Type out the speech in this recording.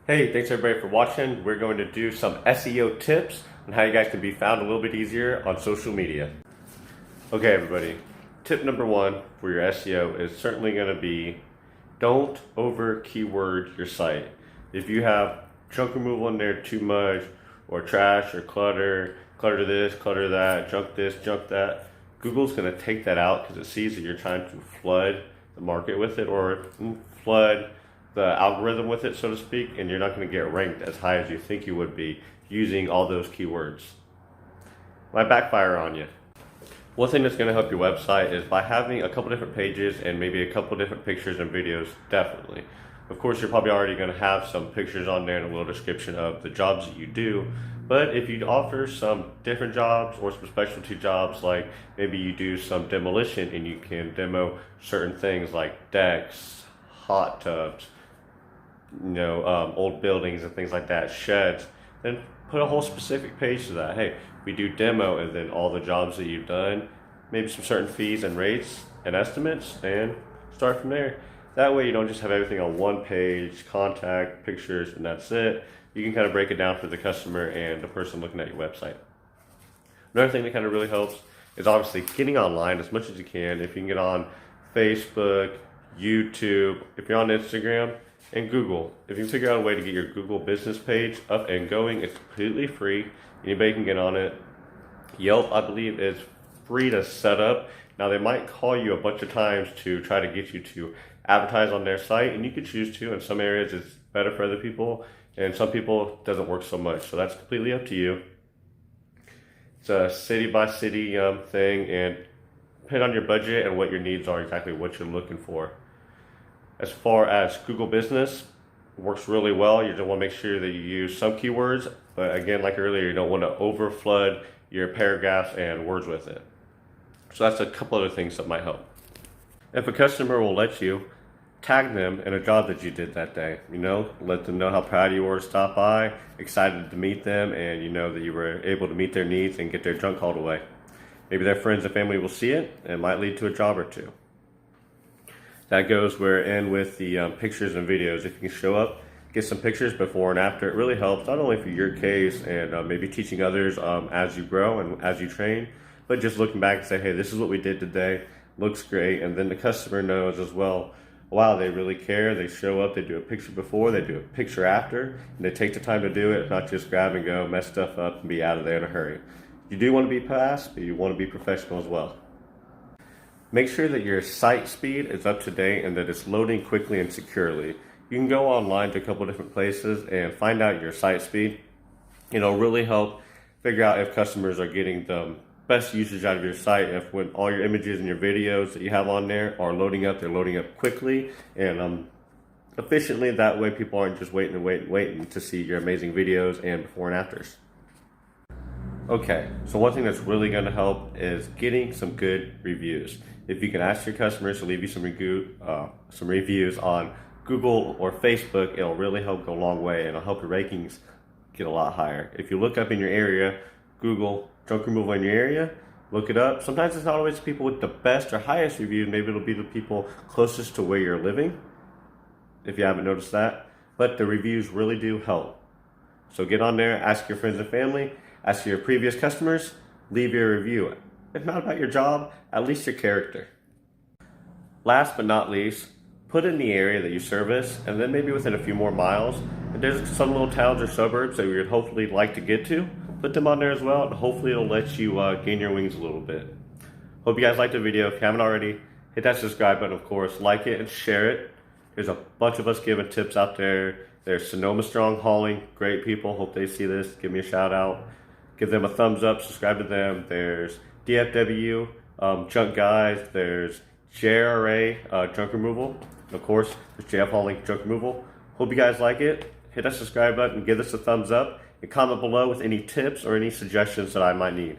Hey, thanks everybody for watching. We're going to do some SEO tips on how you guys can be found a little bit easier on social media. Okay everybody, tip number one for your SEO is certainly going to be don't over keyword your site. If you have junk removal in there too much, or trash or clutter this, clutter that, junk this, junk that, Google's going to take that out because it sees that you're trying to flood the market with it or flood the algorithm with it, so to speak, and you're not going to get ranked as high as you think you would be using all those keywords. Might backfire on you. One thing that's going to help your website is by having a couple different pages and maybe a couple different pictures and videos, definitely. Of course, you're probably already going to have some pictures on there and a little description of the jobs that you do, but if you offer some different jobs or some specialty jobs, like maybe you do some demolition and you can demo certain things like decks, hot tubs, old buildings and things like that, sheds, then put a whole specific page to that. Hey, we do demo, and then all the jobs that you've done, maybe some certain fees and rates and estimates, and start from there. That way you don't just have everything on one page, contact, pictures, and that's it. You can kind of break it down for the customer and the person looking at your website. Another thing that kind of really helps is obviously getting online as much as you can. If you can get on Facebook, YouTube, if you're on Instagram, and Google. If you can figure out a way to get your Google business page up and going, it's completely free. Anybody can get on it. Yelp, I believe, is free to set up. Now, they might call you a bunch of times to try to get you to advertise on their site, and you can choose to. In some areas, it's better for other people, and some people, it doesn't work so much. So that's completely up to you. It's a city-by-city thing, and depending on your budget and what your needs are, exactly what you're looking for. As far as Google Business, it works really well. You just want to make sure that you use some keywords, but again, like earlier, you don't want to over flood your paragraphs and words with it. So that's a couple other things that might help. If a customer will let you, tag them in a job that you did that day. Let them know how proud you were to stop by, excited to meet them, and that you were able to meet their needs and get their junk hauled away. Maybe their friends and family will see it, and it might lead to a job or two. That goes where in with the pictures and videos. If you can show up, get some pictures before and after, it really helps, not only for your case and maybe teaching others as you grow and as you train, but just looking back and say, hey, this is what we did today, looks great, and then the customer knows as well, wow, they really care, they show up, they do a picture before, they do a picture after, and they take the time to do it, not just grab and go, mess stuff up, and be out of there in a hurry. You do want to be fast, but you want to be professional as well. Make sure that your site speed is up to date and that it's loading quickly and securely. You can go online to a couple different places and find out your site speed. It'll really help figure out if customers are getting the best usage out of your site, if when all your images and your videos that you have on there are loading up, they're loading up quickly and efficiently. That way people aren't just waiting to see your amazing videos and before and afters. Okay, so one thing that's really going to help is getting some good reviews. If you can ask your customers to leave you some reviews on Google or Facebook, it'll really help go a long way, and it'll help your rankings get a lot higher. If you look up in your area, Google junk removal in your area, look it up. Sometimes it's not always the people with the best or highest reviews. Maybe it'll be the people closest to where you're living, if you haven't noticed that. But the reviews really do help. So get on there, ask your friends and family, ask your previous customers, leave your review. If not about your job, at least your character. Last but not least, put in the area that you service, and then maybe within a few more miles, if there's some little towns or suburbs that you would hopefully like to get to, put them on there as well, and hopefully it'll let you gain your wings a little bit. Hope you guys liked the video. If you haven't already, hit that subscribe button, of course, like it and share it. There's a bunch of us giving tips out there. There's Sonoma Strong Hauling, great people. Hope they see this. Give me a shout out. Give them a thumbs up, subscribe to them. There's DFW, Junk Guys. There's JRA, Junk Removal. And of course, there's JF Hauling, Junk Removal. Hope you guys like it. Hit that subscribe button, give us a thumbs up, and comment below with any tips or any suggestions that I might need.